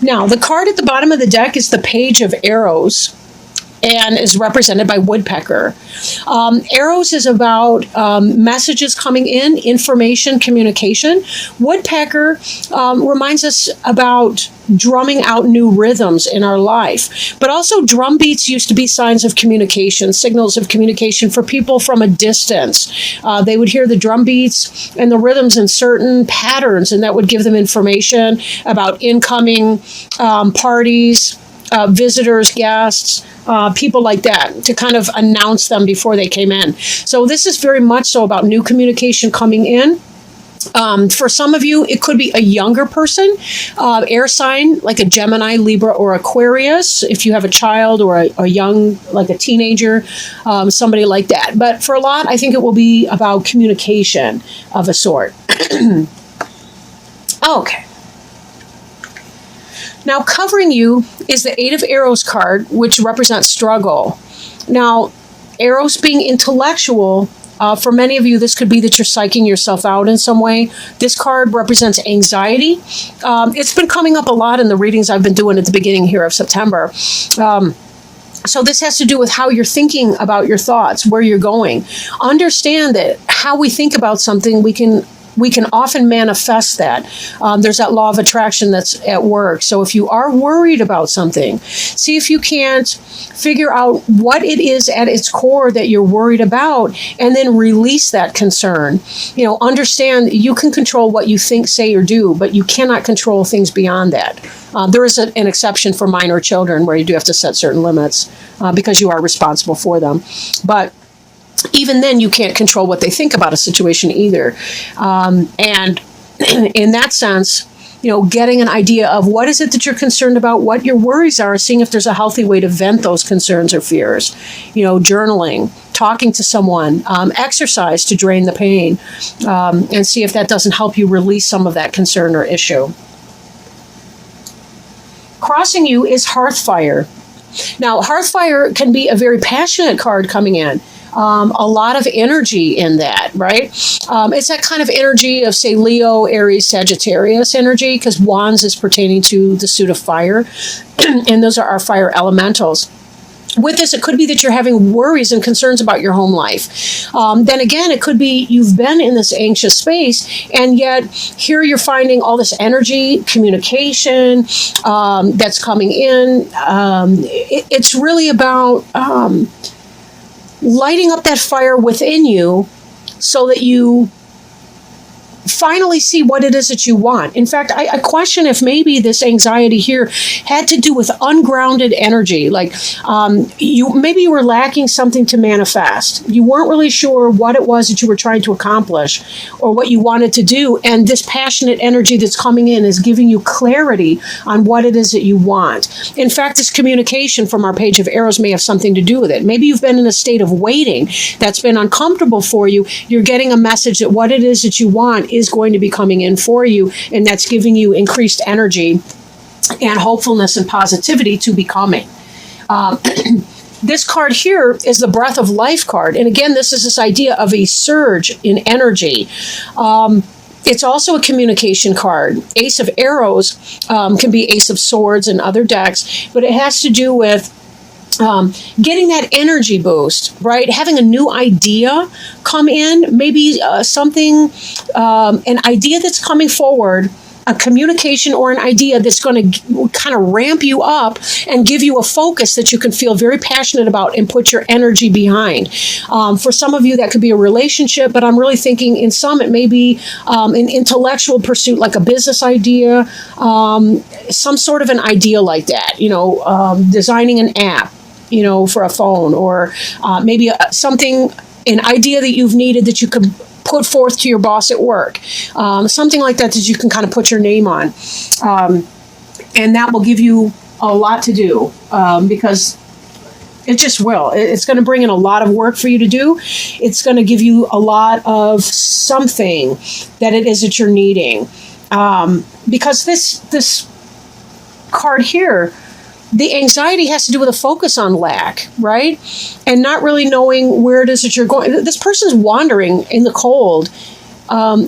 Now, the card at the bottom of the deck is the Page of Arrows and is represented by Woodpecker. Arrows is about messages coming in, information, communication. Woodpecker reminds us about drumming out new rhythms in our life. But also drum beats used to be signs of communication, signals of communication for people from a distance. They would hear the drum beats and the rhythms in certain patterns, and that would give them information about incoming parties, visitors, guests, people like that, to kind of announce them before they came in. So this is very much so about new communication coming in. For some of you, it could be a younger person, air sign, like a Gemini, Libra, or Aquarius. If you have a child or a young, like a teenager, somebody like that. But for a lot, I think it will be about communication of a sort. Okay. Now, covering you is the Eight of Arrows card, which represents struggle. Now, arrows being intellectual, for many of you, this could be that you're psyching yourself out in some way. This card represents anxiety. It's been coming up a lot in the readings I've been doing at the beginning here of September. So this has to do with how you're thinking about your thoughts, where you're going. Understand that how we think about something, we can often manifest that. There's that law of attraction that's at work. So if you are worried about something, see if you can't figure out what it is at its core that you're worried about, and then release that concern. You know, understand you can control what you think, say, or do, but you cannot control things beyond that. There is an exception for minor children where you do have to set certain limits because you are responsible for them. But even then, you can't control what they think about a situation either. And in that sense, you know, getting an idea of what is it that you're concerned about, what your worries are, seeing if there's a healthy way to vent those concerns or fears. You know, journaling, talking to someone, exercise to drain the pain, and see if that doesn't help you release some of that concern or issue. Crossing you is Hearthfire. Now, Hearthfire can be a very passionate card coming in. A lot of energy in that, right? It's that kind of energy of, say, Leo, Aries, Sagittarius energy, because Wands is pertaining to the suit of fire, and those are our fire elementals. With this, it could be that you're having worries and concerns about your home life. Then again, it could be you've been in this anxious space, and yet here you're finding all this energy, communication that's coming in. It's really about lighting up that fire within you so that you finally see what it is that you want. In fact, I question if maybe this anxiety here had to do with ungrounded energy. Like you were lacking something to manifest. You weren't really sure what it was that you were trying to accomplish or what you wanted to do. And this passionate energy that's coming in is giving you clarity on what it is that you want. In fact, this communication from our Page of Arrows may have something to do with it. Maybe you've been in a state of waiting that's been uncomfortable for you. You're getting a message that what it is that you want is going to be coming in for you, and that's giving you increased energy and hopefulness and positivity to becoming. This card here is the Breath of Life card, and again, this is this idea of a surge in energy. It's also a communication card. Ace of Arrows can be Ace of Swords in other decks, but it has to do with getting that energy boost, right? Having a new idea come in, maybe something, an idea that's coming forward, a communication or an idea that's going to kind of ramp you up and give you a focus that you can feel very passionate about and put your energy behind. For some of you, that could be a relationship, but I'm really thinking in some, it may be an intellectual pursuit, like a business idea, some sort of an idea like that, you know, designing an app, you know, for a phone, or maybe something, an idea that you've needed that you could put forth to your boss at work, something like that you can kind of put your name on, and that will give you a lot to do, because it just will. It's going to bring in a lot of work for you to do. It's going to give you a lot of something that it is that you're needing, because this card here, the anxiety has to do with a focus on lack, right? And not really knowing where it is that you're going. This person's wandering in the cold,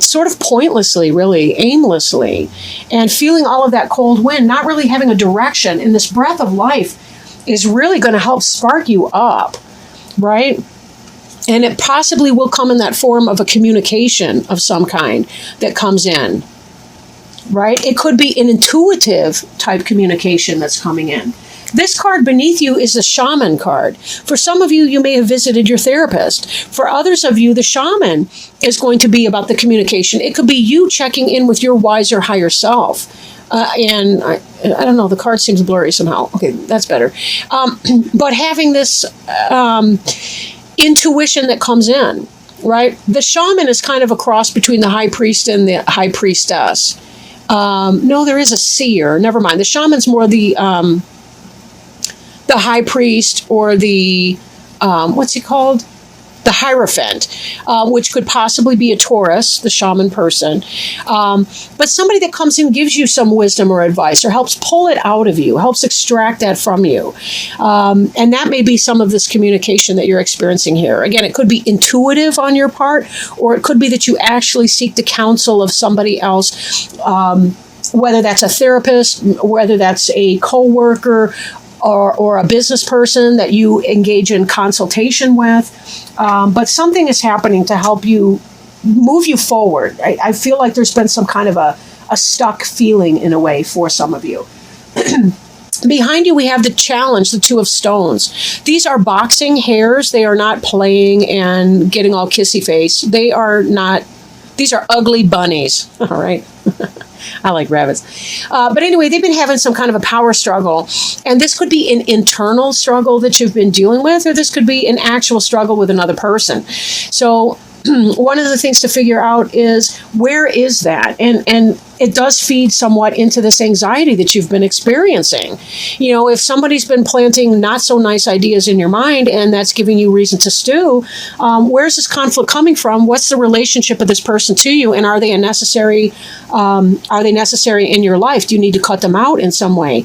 sort of pointlessly, really, aimlessly, and feeling all of that cold wind, not really having a direction. And this breath of life is really going to help spark you up, right? And it possibly will come in that form of a communication of some kind that comes in, right? It could be an intuitive type communication that's coming in. This card beneath you is the shaman card. For some of you, you may have visited your therapist. For others of you, the shaman is going to be about the communication. It could be you checking in with your wiser higher self. And I don't know, the card seems blurry somehow. Okay, that's better. But having this intuition that comes in, right? The shaman is kind of a cross between the high priest and the high priestess. No, there is a seer. Never mind. The shaman's more the high priest, or the, what's he called? The Hierophant, which could possibly be a Taurus, the shaman person. But somebody that comes in, gives you some wisdom or advice, or helps pull it out of you, helps extract that from you. And that may be some of this communication that you're experiencing here. Again, it could be intuitive on your part, or it could be that you actually seek the counsel of somebody else, whether that's a therapist, whether that's a coworker, or a business person that you engage in consultation with. But something is happening to help you move you forward. I feel like there's been some kind of a stuck feeling in a way for some of you. Behind you, we have the challenge, the Two of Stones. These are boxing hares. They are not playing and getting all kissy face. These are ugly bunnies. All right. I like rabbits. But anyway, they've been having some kind of a power struggle. And this could be an internal struggle that you've been dealing with, or this could be an actual struggle with another person. So one of the things to figure out is, where is that? And it does feed somewhat into this anxiety that you've been experiencing. You know, if somebody's been planting not so nice ideas in your mind, and that's giving you reason to stew, where's this conflict coming from? What's the relationship of this person to you? And are they necessary in your life? Do you need to cut them out in some way?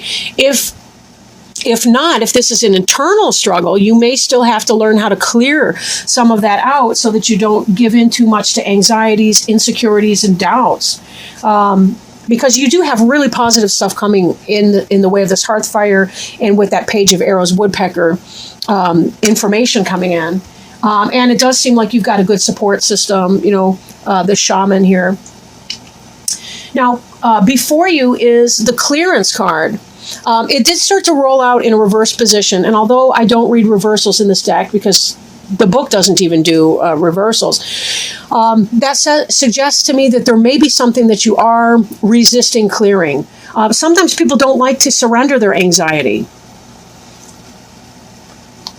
If not, if this is an internal struggle, you may still have to learn how to clear some of that out so that you don't give in too much to anxieties, insecurities, and doubts. Because you do have really positive stuff coming in the way of this hearth fire, and with that page of arrows woodpecker information coming in. And it does seem like you've got a good support system, the shaman here. Now, before you is the clearance card. It did start to roll out in a reverse position, and although I don't read reversals in this deck because the book doesn't even do reversals, that suggests to me that there may be something that you are resisting clearing. Sometimes people don't like to surrender their anxiety.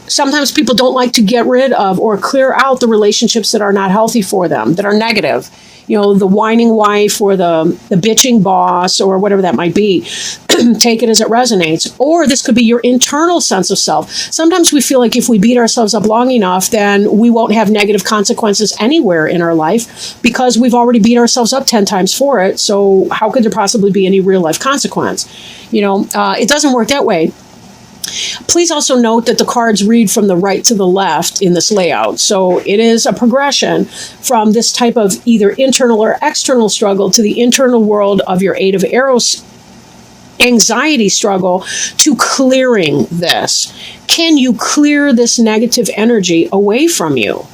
Sometimes people don't like to get rid of or clear out the relationships that are not healthy for them, that are negative. The whining wife, or the bitching boss, or whatever that might be. Take it as it resonates. Or this could be your internal sense of self. Sometimes we feel like if we beat ourselves up long enough, then we won't have negative consequences anywhere in our life, because we've already beat ourselves up 10 times for it. So how could there possibly be any real life consequence? It doesn't work that way. Please also note that the cards read from the right to the left in this layout. So it is a progression from this type of either internal or external struggle to the internal world of your Eight of Arrows anxiety struggle, to clearing this. Can you clear this negative energy away from you?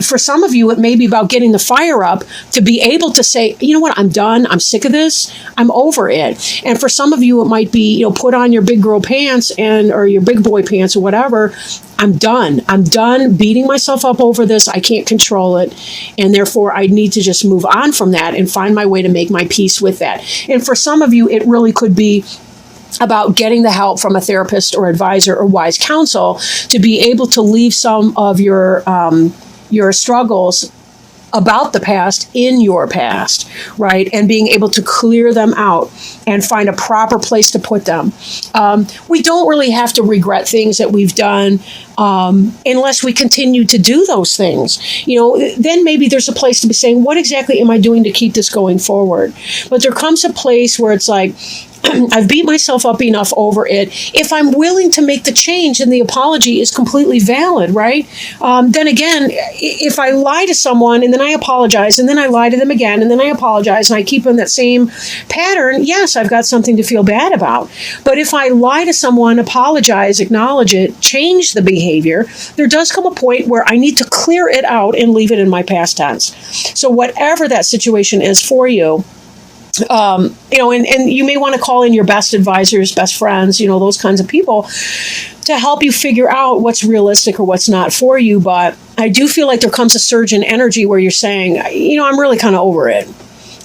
For some of you, it may be about getting the fire up to be able to say, you know what, I'm done. I'm sick of this. I'm over it. And for some of you, it might be, put on your big girl pants or your big boy pants or whatever. I'm done. I'm done beating myself up over this. I can't control it. And therefore, I need to just move on from that and find my way to make my peace with that. And for some of you, it really could be about getting the help from a therapist or advisor or wise counsel to be able to leave some of your struggles about the past in your past, right? And being able to clear them out and find a proper place to put them. We don't really have to regret things that we've done. unless we continue to do those things. Then maybe there's a place to be saying, what exactly am I doing to keep this going forward? But there comes a place where it's like, I've beat myself up enough over it. If I'm willing to make the change, and the apology is completely valid, right? Then again, if I lie to someone and then I apologize and then I lie to them again and then I apologize and I keep in that same pattern, yes, I've got something to feel bad about. But if I lie to someone, apologize, acknowledge it, change the behavior, there does come a point where I need to clear it out and leave it in my past tense. So whatever that situation is for you, and you may want to call in your best advisors, best friends, those kinds of people to help you figure out what's realistic or what's not for you. But I do feel like there comes a surge in energy where you're saying, I'm really kind of over it.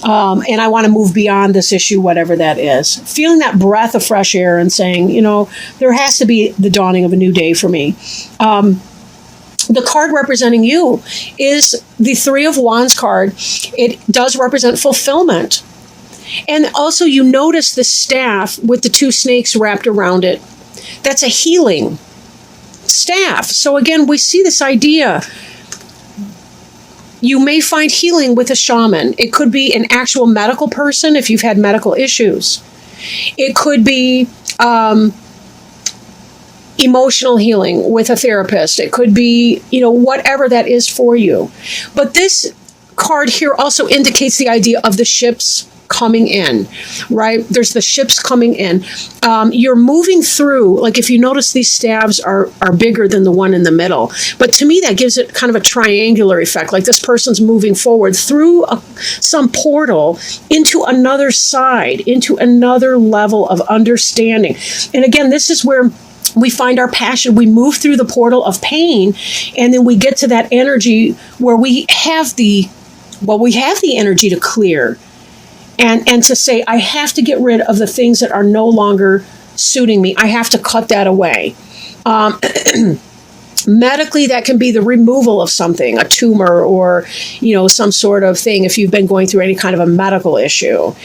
And I want to move beyond this issue, whatever that is. Feeling that breath of fresh air and saying, there has to be the dawning of a new day for me. The card representing you is the Three of Wands card. It does represent fulfillment. And also you notice the staff with the two snakes wrapped around it. That's a healing staff. So again, we see this idea. You may find healing with a shaman. It could be an actual medical person if you've had medical issues. It could be emotional healing with a therapist. It could be, whatever that is for you. But this card here also indicates the idea of the ships coming in, right? There's the ships coming in. You're moving through, like if you notice these staves are bigger than the one in the middle. But to me, that gives it kind of a triangular effect, like this person's moving forward through some portal into another side, into another level of understanding. And again, this is where we find our passion. We move through the portal of pain, and then we get to that energy where we have the energy to clear. And to say, I have to get rid of the things that are no longer suiting me. I have to cut that away. Medically, that can be the removal of something, a tumor or, some sort of thing if you've been going through any kind of a medical issue.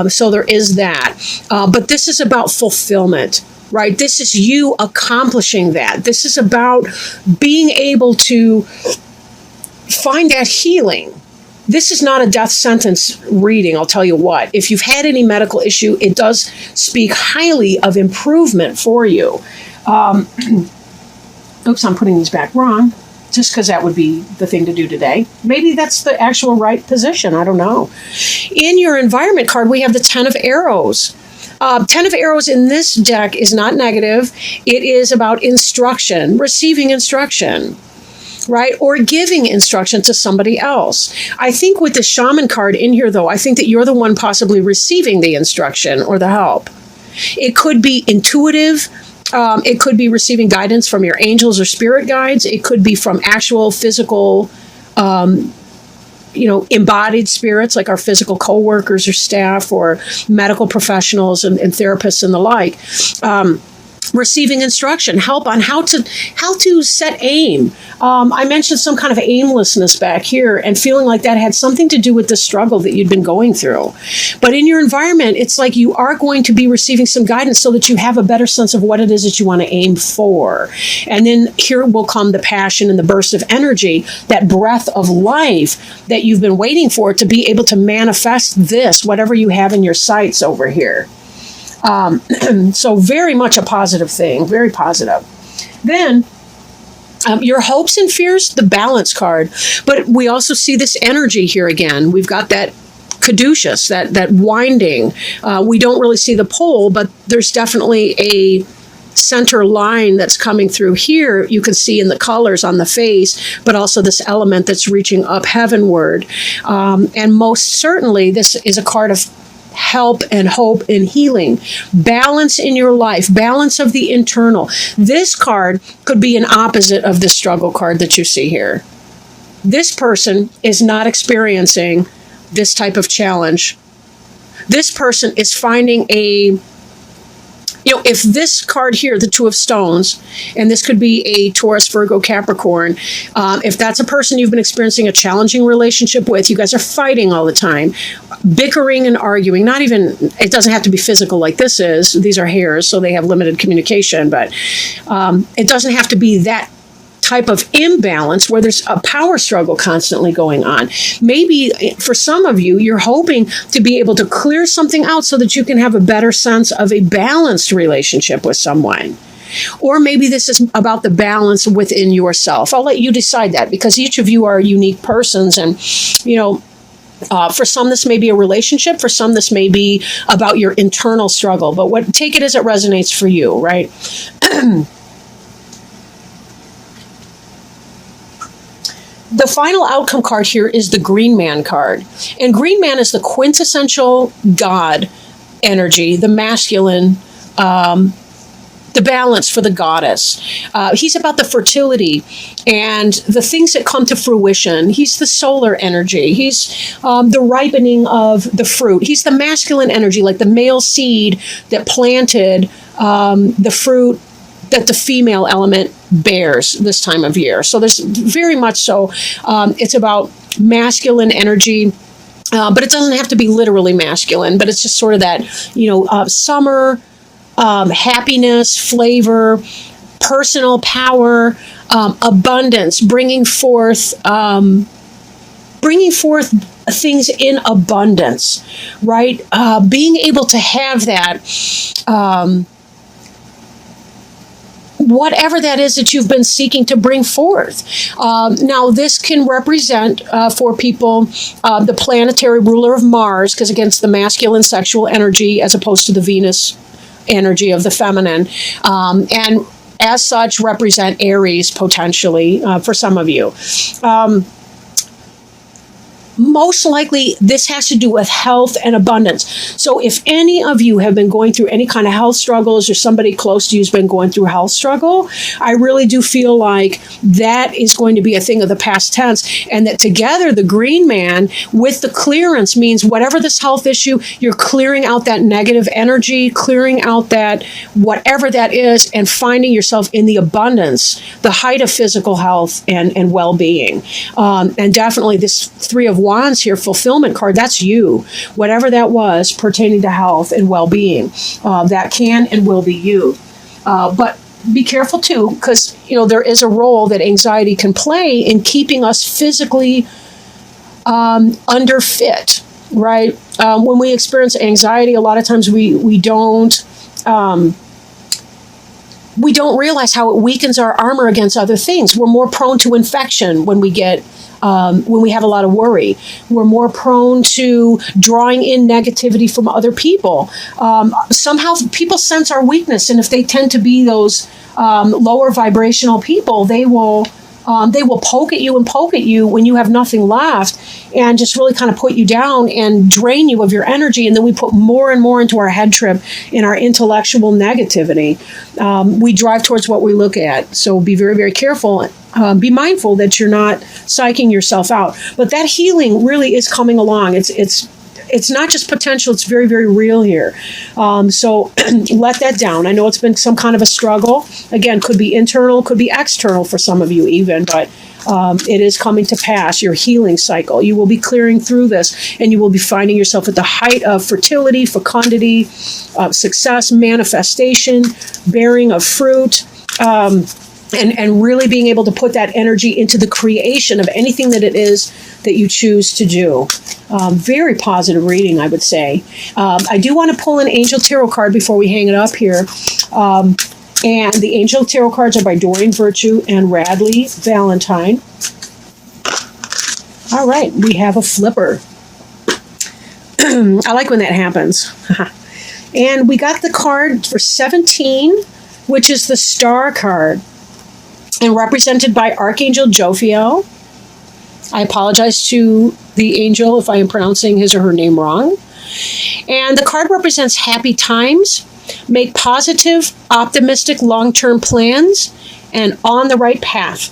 So there is that. But this is about fulfillment, right? This is you accomplishing that. This is about being able to find that healing. This is not a death sentence reading, I'll tell you what. If you've had any medical issue, it does speak highly of improvement for you. Oops, I'm putting these back wrong, just because that would be the thing to do today. Maybe that's the actual right position, I don't know. In your environment card, we have the 10 of Arrows. 10 of Arrows in this deck is not negative. It is about instruction, receiving instruction, right? Or giving instruction to somebody else. I think with the shaman card in here, though, I think that you're the one possibly receiving the instruction or the help. It could be intuitive. It could be receiving guidance from your angels or spirit guides. It could be from actual physical, embodied spirits like our physical co-workers or staff or medical professionals and therapists and the like. Receiving instruction, help on how to set aim. I mentioned some kind of aimlessness back here and feeling like that had something to do with the struggle that you'd been going through. But in your environment, it's like you are going to be receiving some guidance so that you have a better sense of what it is that you want to aim for. And then here will come the passion and the burst of energy, that breath of life that you've been waiting for to be able to manifest this, whatever you have in your sights over here. So very much a positive thing, very positive. Then your hopes and fears, the Balance card. But we also see this energy here again. We've got that caduceus, that winding. We don't really see the pole, but there's definitely a center line that's coming through here. You can see in the colors on the face, but also this element that's reaching up heavenward. And most certainly, this is a card of help and hope and healing, balance in your life, balance of the internal. This card could be an opposite of this struggle card that you see here. This person is not experiencing this type of challenge. This person is finding if this card here, the Two of Stones, and this could be a Taurus, Virgo, Capricorn, if that's a person you've been experiencing a challenging relationship with, you guys are fighting all the time, bickering and arguing. Not even, it doesn't have to be physical like this is. These are hairs, so they have limited communication, but it doesn't have to be that type of imbalance where there's a power struggle constantly going on. Maybe for some of you, you're hoping to be able to clear something out so that you can have a better sense of a balanced relationship with someone. Or maybe this is about the balance within yourself. I'll let you decide that, because each of you are unique persons. And, for some, this may be a relationship. For some, this may be about your internal struggle. But take it as it resonates for you, right? The final outcome card here is the Green Man card. And Green Man is the quintessential God energy, the masculine, the balance for the goddess. He's about the fertility and the things that come to fruition. He's the solar energy. He's the ripening of the fruit. He's the masculine energy, like the male seed that planted the fruit that the female element bears this time of year. So there's very much so, it's about masculine energy. But it doesn't have to be literally masculine, but it's just sort of that, summer, happiness, flavor, personal power, abundance, bringing forth things in abundance, right? Being able to have that, whatever that is that you've been seeking to bring forth. Now, this can represent for people the planetary ruler of Mars, because again, it's the masculine sexual energy as opposed to the Venus energy of the feminine. And as such, represent Aries potentially for some of you. Most likely, this has to do with health and abundance. So if any of you have been going through any kind of health struggles, or somebody close to you has been going through health struggle, I really do feel like that is going to be a thing of the past tense, and that together the Green Man with the clearance means whatever this health issue, you're clearing out that negative energy, clearing out that whatever that is, and finding yourself in the abundance, the height of physical health and well-being. And definitely this Three of Wands here, fulfillment card, that's you. Whatever that was pertaining to health and well-being, that can and will be you. But be careful too, because there is a role that anxiety can play in keeping us physically underfit, right? When we experience anxiety, a lot of times we don't realize how it weakens our armor against other things. We're more prone to infection when we have a lot of worry. We're more prone to drawing in negativity from other people. Somehow people sense our weakness, and if they tend to be those lower vibrational people, they will poke at you when you have nothing left, and just really kind of put you down and drain you of your energy. And then we put more and more into our head trip in our intellectual negativity. We drive towards what we look at. So be very, very careful. Be mindful that you're not psyching yourself out. But that healing really is coming along. It's not just potential, it's very, very real here. So let that down. I know it's been some kind of a struggle. Again, could be internal, could be external for some of you even, but it is coming to pass, your healing cycle. You will be clearing through this, and you will be finding yourself at the height of fertility, fecundity, success, manifestation, bearing of fruit, and really being able to put that energy into the creation of anything that it is that you choose to do. Very positive reading, I would say. I do want to pull an Angel Tarot card before we hang it up here. And the Angel Tarot cards are by Doreen Virtue and Radley Valentine. All right, we have a flipper. I like when that happens. And we got the card for 17, which is the Star card, and represented by Archangel Jophiel. I apologize to the angel if I am pronouncing his or her name wrong. And the card represents happy times, make positive, optimistic, long-term plans, and on the right path.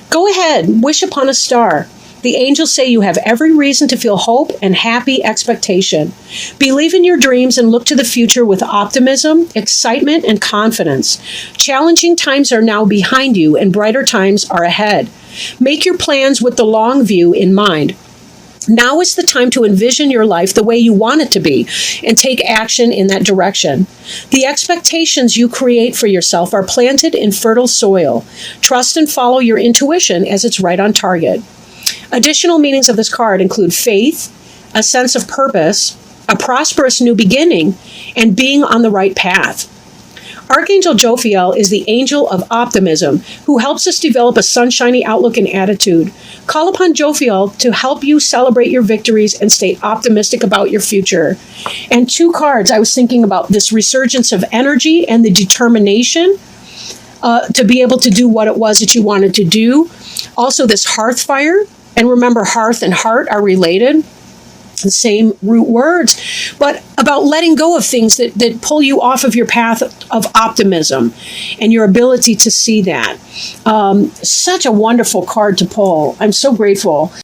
Go ahead, wish upon a star. The angels say you have every reason to feel hope and happy expectation. Believe in your dreams and look to the future with optimism, excitement, and confidence. Challenging times are now behind you and brighter times are ahead. Make your plans with the long view in mind. Now is the time to envision your life the way you want it to be and take action in that direction. The expectations you create for yourself are planted in fertile soil. Trust and follow your intuition as it's right on target. Additional meanings of this card include faith, a sense of purpose, a prosperous new beginning, and being on the right path. Archangel Jophiel is the angel of optimism who helps us develop a sunshiny outlook and attitude. Call upon Jophiel to help you celebrate your victories and stay optimistic about your future. And 2 cards, I was thinking about this resurgence of energy and the determination to be able to do what it was that you wanted to do. Also, this hearth fire. And remember, hearth and heart are related, the same root words, but about letting go of things that pull you off of your path of optimism and your ability to see that. Such a wonderful card to pull. I'm so grateful.